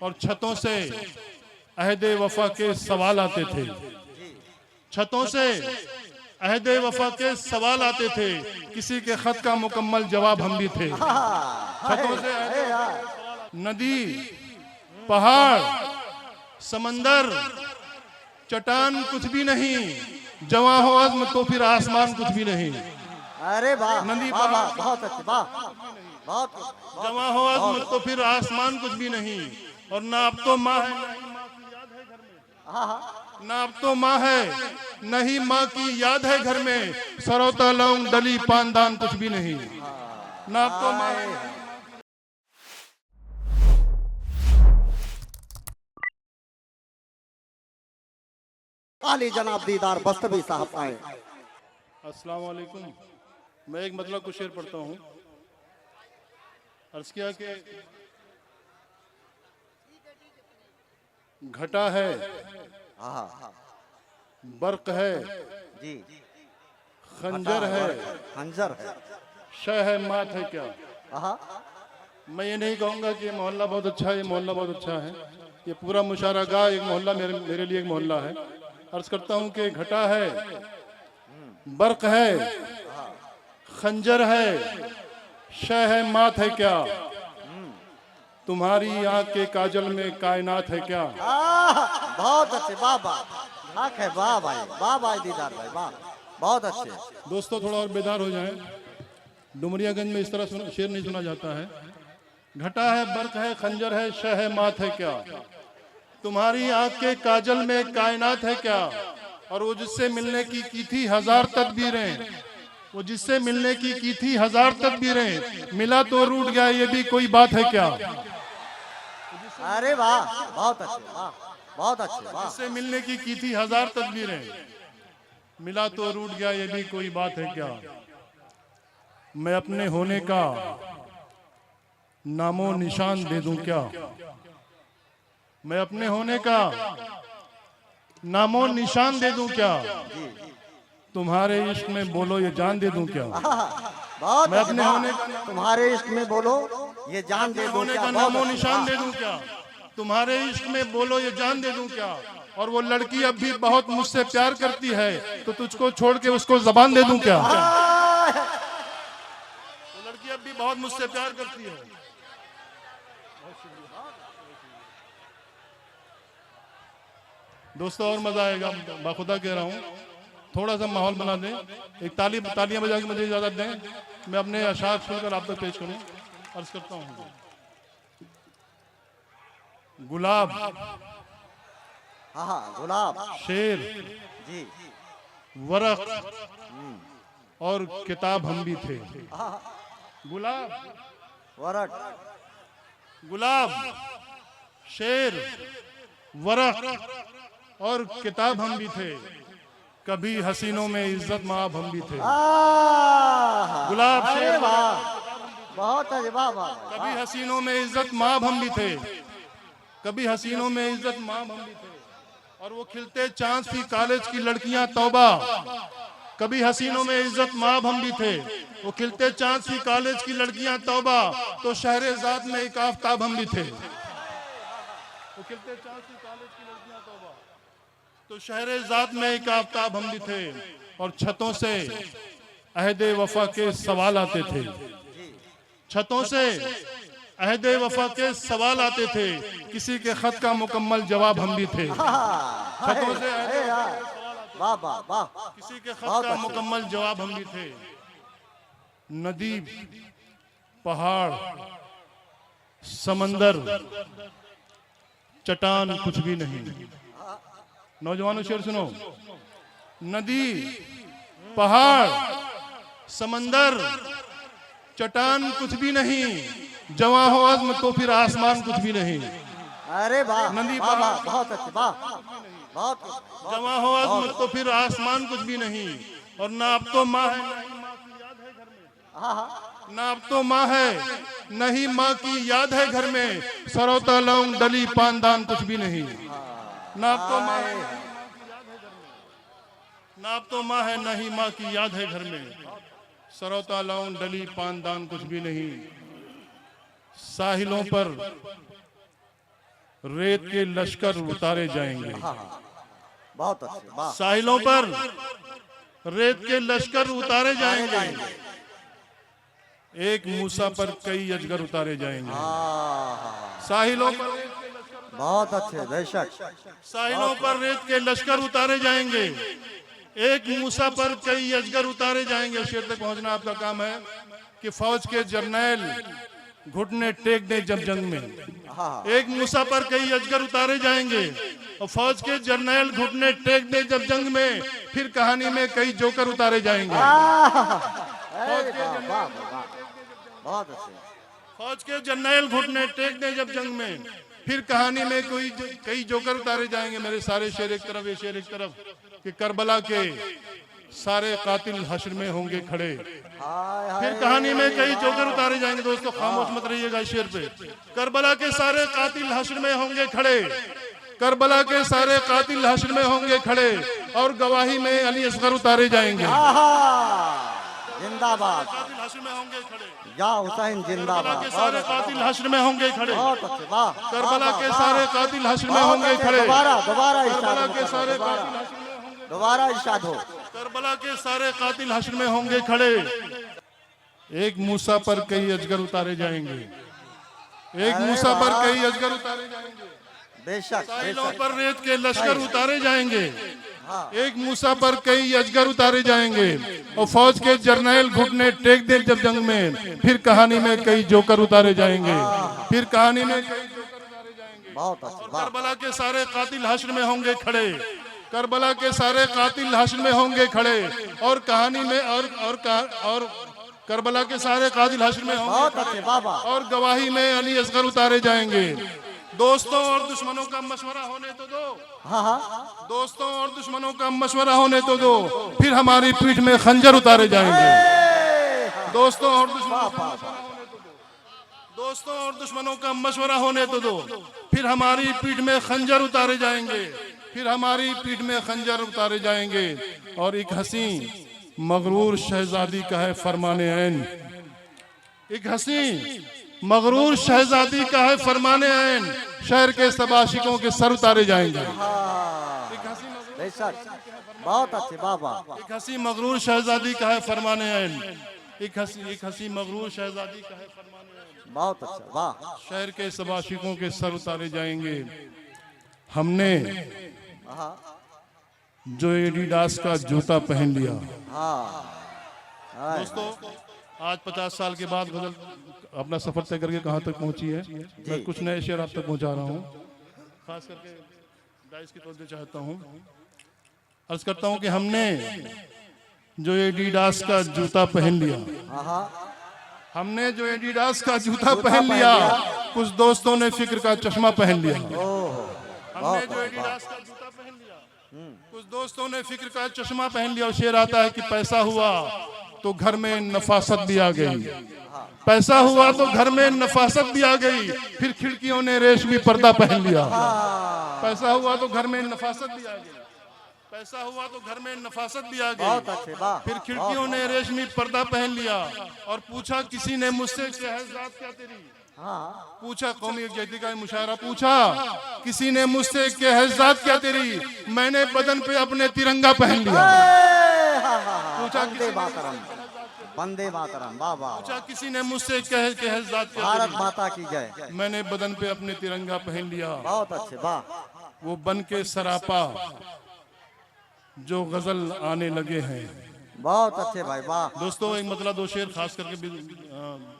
और छतों से अहदे वफा के सवाल आते थे। छतों से अहदे वफा के सवाल आते थे, किसी के खत का मुकम्मल जवाब हम भी थे। छतों से नदी, पहाड़, समंदर, चट्टान कुछ भी नहीं, जवां हो अज़्म तो फिर आसमान कुछ भी नहीं। अरे वाह, नदी, वाह, वाह, बहुत अच्छे, वाह, बहुत जवां हो अज़्म तो फिर आसमान कुछ भी नहीं। और ना अब तो माँ है, ना अब तो माँ है, नहीं माँ की याद है घर में, सरौता लौंग डली पानदान कुछ भी नहीं। ना अब तो माँ है। आली जनाब दीदार बस्तवी साहब आए। अस्सलाम वालेकुम। मैं एक मतलब कुछ शेर पढ़ता हूँ। अर्ज किया कि घटा है, बर्क है, जी, खंजर है, खंजर है, शह है, मात है क्या। मैं ये नहीं कहूँगा कि ये मोहल्ला बहुत अच्छा है, ये मोहल्ला बहुत अच्छा है। ये पूरा मुशारागाह एक मोहल्ला मेरे लिए एक मोहल्ला है। अर्ज करता हूँ कि घटा है, बर्क है, खंजर है, शह है, मात है क्या। तुम्हारी आंख के काजल में कायनात है क्या। बहुत अच्छे, वाह वाह, हक है, वाह भाई, वाह भाई दीदार भाई, वाह, बहुत अच्छे। दोस्तों थोड़ा और बेदार हो जाएं। डुमरियागंज में इस तरह शेर नहीं सुना जाता है। घटा है, बर्क है, खंजर है, शह है, मात है क्या। तुम्हारी आंख के काजल में कायनात है क्या। और वो जिससे मिलने की थी हजार तदबीरें, वो जिससे मिलने की थी हजार तदबीरें, मिला तो रूठ गया ये भी कोई बात है क्या। अरे वाह, बहुत अच्छे, वाह, बहुत अच्छे, वाह। जिससे मिलने की थी हजार तदबीरें, मिला तो रूठ गया ये भी कोई बात है क्या। मैं अपने होने का नामो निशान दे दूं क्या। मैं अपने होने का नामो निशान दे दूं क्या। तुम्हारे इश्क में बोलो ये जान दे दूं क्या। बहुत मैं अपने होने तुम्हारे इश्क में बोलो ये जान दे दूं होने क्या। का नामो निशान दे दूं क्या। तुम्हारे इश्क में बोलो ये जान दे दूं क्या। और वो लड़की अब भी बहुत मुझसे प्यार करती है, तो तुझको छोड़ के उसको जबान दे दूं क्या। वो लड़की अब भी बहुत मुझसे प्यार करती है। दोस्तों और मजा आएगा, बाखुदा कह रहा हूँ। थोड़ा सा माहौल बना दें, एक तालियां बजा के मुझे इजाजत दें, मैं अपने अशार सुनकर आप तक पेश करूं। अर्ज करता हूं। गुलाब, गुलाब, शेर, जी, वरक और किताब हम भी थे। गुलाब, वरक, गुलाब, शेर, वरक और किताब हम भी थे। कभी हसीनों में इज्जत माब हम भी थे। गुलाब, शेर, बहुत अच्छे, वाह वाह। कभी हसीनों में इज्जत माब हम भी थे। कभी हसीनों में इज्जत माब हम भी थे। और वो खिलते चांद सी कॉलेज की लड़कियां तौबा। कभी हसीनों में इज्जत माब हम भी थे। वो खिलते चांद सी कॉलेज की लड़कियां तौबा, तो शहरेज़ाद में एक आफ्ताब हम भी थे। वो खिलते चांद सी कॉलेज की लड़कियां तौबा, तो शहरेज़ाद में एक आफ्ताब हम भी थे। और छतों से अहदे वफा के सवाल आते थे। छतों से अहदे वफा के सवाल आते थे, किसी के खत का मुकम्मल जवाब हम भी थे। छतों से वाह वाह वाह, किसी के खत का मुकम्मल जवाब हम भी थे। नदी, पहाड़, समंदर, चट्टान कुछ भी नहीं। नौजवानों शेर सुनो। नदी, पहाड़, समंदर, चट्टान कुछ भी नहीं, जवां हो अज़्म तो फिर आसमान कुछ भी नहीं। अरे वाह, नदी, वाह वाह, बहुत अच्छे, वाह, बहुत जवां हो अज़्म तो फिर आसमान कुछ भी नहीं। और ना अब तो माँ है, ना अब तो माँ है, नहीं माँ की याद है घर में, सरौता लौंग डली पानदान कुछ भी नहीं। ना अब तो माँ है, ना अब तो माँ है, नहीं माँ की याद है घर में, सरौता लौंग डली पानदान कुछ भी नहीं। साहिलों पर रेत के लश्कर उतारे जाएंगे। हाँ हाँ बहुत अच्छे वाह। साहिलों पर रेत के लश्कर उतारे जाएंगे। एक मूसा पर कई अजगर उतारे जाएंगे। हाँ साहिलों पर बहुत अच्छे बेशक। साहिलों पर रेत के लश्कर उतारे जाएंगे। एक मूसा पर कई अजगर उतारे जाएंगे। शेर तक पहुंचना आपका काम है कि फौज के जर्नैल घुटने टेक दे जब जंग में। हाँ एक मूसा पर कई अजगर उतारे जाएंगे और फौज के जर्नैल घुटने टेक दे जब जंग में। फिर कहानी में कई जोकर उतारे जाएंगे। बहुत अच्छे। फौज के जर्नैल घुटने टेक दे जब जंग में। फिर कहानी में कई जोकर उतारे जाएंगे। मेरे सारे शेर एक तरफ, ये शेर एक तरफ कि करबला के सारे कातिल हश्र में होंगे खड़े। फिर कहानी में कई जोकर उतारे जाएंगे। दोस्तों खामोश मत रहिएगा इस शेर पे। करबला के सारे कातिल हश्र में होंगे खड़े। करबला के सारे कातिल हश्र में होंगे खड़े और गवाही में अली असगर उतारे जाएंगे। जिंदाबाद। कातिल हश्र में होंगे खड़े। या हुसैन जिंदाबाद। के सारे कातिल हश्र में होंगे खड़े। बहुत अच्छे वाह। करबला के सारे कातिल हश्र में होंगे खड़े। दोबारा करबला के सारे कातिल हश्र में होंगे। दोबारा इरशाद हो। करबला के सारे कातिल हश्र में होंगे खड़े। एक मूसा पर कई अजगर उतारे जाएंगे। एक मूसा पर कई अजगर उतारे जाएंगे। बेशक साहिलों बेशक। पर रेत के लश्कर उतारे जाएंगे। एक मूसा पर कई अजगर उतारे जाएंगे और फौज के जर्नैल घुटने टेक दे जब जंग में। फिर कहानी में कई जोकर उतारे जाएंगे। फिर कहानी में कई जोकर उतारे जाएंगे। बहुत अच्छे वाह। करबला के सारे कातिल हश्र में होंगे खड़े। करबला के सारे कातिल हश्र में होंगे खड़े और कहानी में और करबला के सारे कातिल हश्र में होंगे बहुत अच्छे बाबा। और गवाही में अली असगर उतारे जाएंगे। दोस्तों और दुश्मनों का मशवरा होने तो दो। हाँ हाँ दोस्तों और दुश्मनों का मशवरा होने तो दो। फिर हमारी पीठ में खंजर उतारे जाएंगे। दोस्तों और दुश्मनों का मशवरा होने तो दो। दोस्तों और दुश्मनों का मशवरा होने तो दो। फिर हमारी पीठ में खंजर उतारे जाएंगे। फिर हमारी पीठ में खंजर उतारे जाएंगे। और एक हसी मगरूर शहजादी का है फरमाने ऐन। एक हसी मगरूर शहजादी का है फरमाने ऐन। शहर के सब आशिकों के सर उतारे जाएंगे। एक हसी बेशक बहुत अच्छे बाबा। एक हसी मगरूर शहजादी का है फरमाने ऐन। एक हसी मगरूर शहजादी का है फरमाने ऐन। बहुत अच्छा वाह। शहर के सब आशिकों के सर उतारे जाएंगे। हमने जो एडिडास का जूता पहन लिया। दोस्तों आज 50 साल के बाद गजल अपना सफर तय करके कहाँ तक पहुंची है। मैं कुछ नए शेर आप तक पहुंचा रहा हूँ। खास करके डाइस की तौर पे चाहता हूँ, अर्ज करता हूँ कि हमने जो एडिडास का जूता पहन लिया। हमने जो एडिडास का जूता पहन लिया, कुछ दोस्तों ने फिक्र का चश्मा पहन लिया। हमने जो एडिडास का जूता पहन लिया, कुछ दोस्तों ने फिक्र का चश्मा पहन लिया। और शेर आता है कि पैसा हुआ तो घर में नफासत भी आ गई। पैसा हुआ तो घर में नफासत भी आ गई। फिर खिड़कियों ने रेशमी पर्दा पहन लिया। पैसा हुआ तो घर में नफासत भी आ गई। पैसा हुआ तो घर में नफासत भी आ गई। फिर खिड़कियों ने रेशमी पर्दा पहन लिया। और पूछा किसी ने मुझसे कि है जात क्या तेरी। पूछा कौमी यकजहती का मुशायरा। पूछा किसी ने मुझसे कि है जात क्या तेरी। मैंने बदन पे अपने तिरंगा पहन लिया। पूछा वंदे मातरम बाबा। पूछा किसी ने मुझसे कहे कि है जात क्या भारत तेरी। माता की जय। मैंने बदन पे अपने तिरंगा पहन लिया। बहुत अच्छे वाह। वो बन के सरापा जो गजल आने लगे हैं। बहुत अच्छे भाई वाह। दोस्तों एक मतलब दो शेर खास करके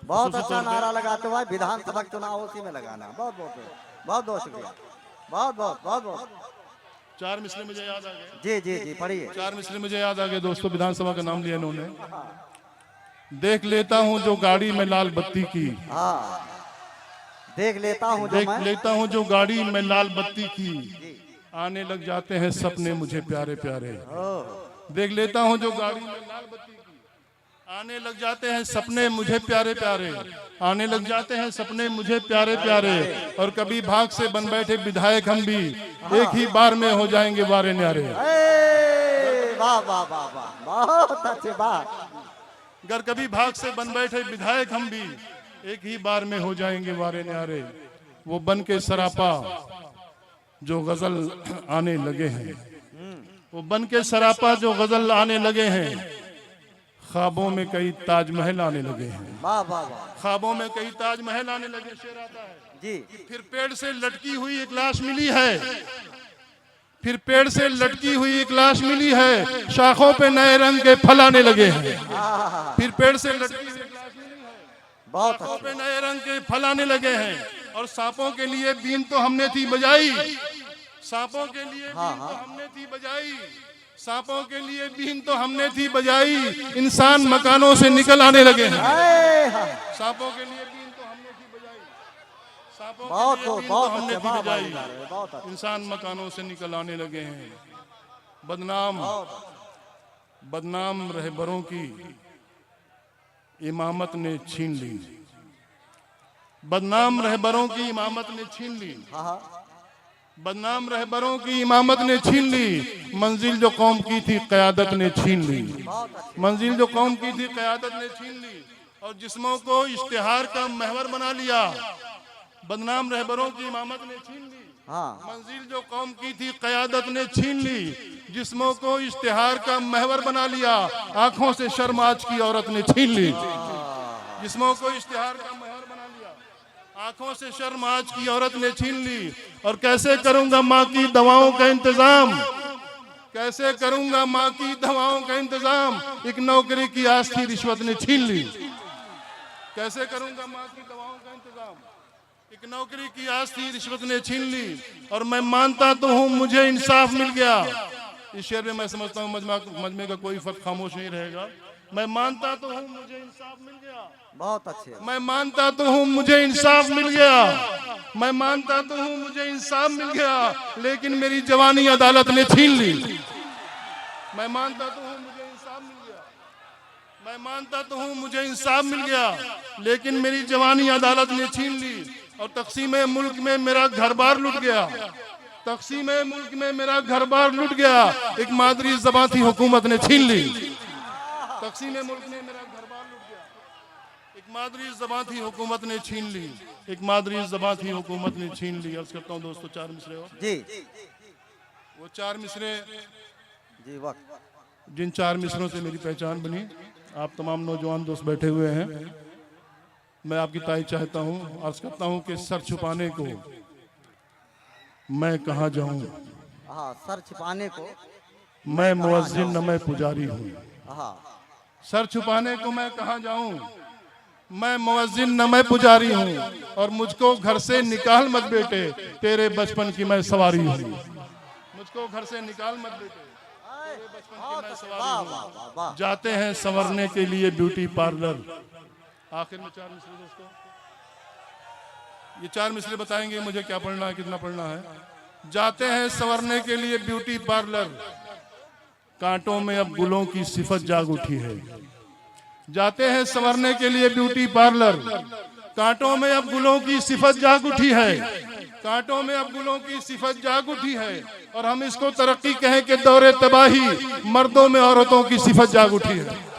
बहुत अच्छा नारा लगाते हुए विधानसभा चुनाव उसी में लगाना। बहुत बहुत बहुत बहुत शुक्रिया। बहुत बहुत बहुत बहुत। 4 मिसरे मुझे याद आ गए। जी जी जी पढ़िए। 4 मिसरे मुझे याद आ गए। दोस्तों विधानसभा का नाम लिया इन्होंने। देख लेता हूँ जो गाड़ी में लाल बत्ती की। देख लेता हूँ जो देख मैं। लेता हूँ जो गाड़ी में लाल बत्ती की। आने लग जाते हैं सपने मुझे प्यारे प्यारे। देख लेता हूँ जो गाड़ी में लाल बत्ती की। आने लग जाते हैं सपने मुझे प्यारे प्यारे। आने लग जाते हैं सपने मुझे प्यारे प्यारे। और कभी भाग से बन बैठे विधायक हम भी एक ही बार में हो जाएंगे वारे न्यारे। वाह वाह वाह वाह। बहुत अच्छे वाह। अगर कभी भाग से बन बैठे विधायक हम भी एक ही बार में हो जाएंगे वारे न्यारे। वो बन के सरापा जो गजल आने लगे हैं, वो बन के सरापा जो गजल आने लगे हैं, ख्वाबों में कई ताजमहल आने लगे हैं। वाह वाह वाह ख्वाबों में कई ताजमहल आने लगे। शेर आता है जी। फिर पेड़ से लटकी हुई एक लाश मिली है, फिर पेड़ से लटकी हुई एक लाश मिली है, शाखों पे नए रंग के फल आने लगे हैं। फिर पेड़ से लटकी हुई एक लाश मिली है, बहुत शाखों अच्छा। पे नए रंग के फल आने लगे हैं। और सांपों के लिए बीन तो हमने थी बजाई, सांपों के लिए बीन तो हमने थी बजाई, सांपों के लिए बीन तो हमने थी बजाई, इंसान मकानों से निकल आने लगे हैं। सांपों के लिए बीन तो हमने थी बजाई, सांपों बहुत के लिए बीन तो बहुत हमने अच्छे, थी वाह बजाई, वाह, बहुत अच्छा। इंसान मकानों से निकल आने लगे हैं। बदनाम रहबरों की इमामत ने छीन ली, बदनाम रहबरों की इमामत ने छीन ली, बदनाम रहबरों की इमामत ने छीन ली, मंजिल जो कौम की थी क़यादत ने छीन ली, मंजिल जो कौम की थी क़यादत ने छीन ली, और जिस्मों को इश्तिहार का महवर बना लिया। बदनाम रहबरों की इमामत ने छीन ली, मंजिल जो कौम की थी क़यादत ने छीन ली, जिस्मों को इश्तिहार का महवर बना लिया, आंखों से शर्म आज की औरत ने छीन ली। जिस्मों को इश्तिहार का महवर बना लिया, आंखों से शर्म आज की औरत ने छीन ली। और कैसे करूंगा माँ की दवाओं का इंतजाम, कैसे करूंगा माँ की दवाओं का इंतजाम, एक नौकरी की आस की रिश्वत ने छीन ली। कैसे करूंगा माँ की दवाओं का इंतजाम, एक नौकरी की आस थी रिश्वत ने छीन ली। और मैं मानता तो हूँ मुझे इंसाफ मिल गया। इस शेर में मैं समझता हूँ मजमे का कोई फर्क खामोश नहीं रहेगा। मैं मानता तो हूँ मुझे इंसाफ मिल गया, बहुत अच्छे। मैं मानता तो हूँ मुझे इंसाफ मिल गया, मैं मानता तो हूँ मुझे इंसाफ मिल गया, लेकिन मेरी जवानी अदालत ने छीन ली। मैं मानता तो हूँ मुझे इंसाफ मिल गया, मैं मानता तो हूँ मुझे इंसाफ मिल गया, लेकिन मेरी जवानी अदालत ने छीन ली। और तक़सीम मुल्क में मेरा घर बार लुट गया, तक़सीम मुल्क में मेरा घर बार लुट गया, एक मादरी ज़बां थी हुकूमत ने छीन ली। तक़सीम मुल्क में मेरा घर बार लुट गया, एक मादरी ज़बां थी हुकूमत ने छीन ली, एक मादरी ज़बां थी हुकूमत ने छीन ली। अर्ज़ करता हूँ दोस्तों, 4 मिसरे और जी। वो 4 मिसरे जी वक्त। जिन 4 मिसरों से मेरी पहचान बनी, आप तमाम नौजवान दोस्त बैठे हुए हैं, मैं आपकी तारीफ चाहता हूँ। अर्ज़ करता हूँ कि सर छुपाने को मैं कहाँ जाऊँ, सर छिपाने को मैं मुअज्जिन न मैं पुजारी हूँ। हाँ सर छुपाने को मैं कहाँ जाऊँ, मैं मुअज्जिन न मैं पुजारी हूँ, और मुझको घर से निकाल मत बेटे, तेरे बचपन की मैं सवारी हूँ। मुझको घर से निकाल मत बेटे, तेरे बचपन की मैं सवारी हूँ। जाते हैं संवरने के लिए ब्यूटी पार्लर। आखिर में 4 मिसरे दोस्तों, ये 4 मिसरे बताएंगे मुझे क्या पढ़ना है, कितना पढ़ना है। जाते हैं संवरने के लिए ब्यूटी पार्लर, कांटों में अब गुलों की सिफत जाग उठी है। जाते हैं संवरने के लिए ब्यूटी पार्लर, कांटों में अब गुलों की सिफत जाग उठी है, कांटों में अब गुलों की सिफत जाग उठी है। और हम इसको तरक्की कहें कि दौरे तबाही, मर्दों में औरतों की सिफत जाग उठी है।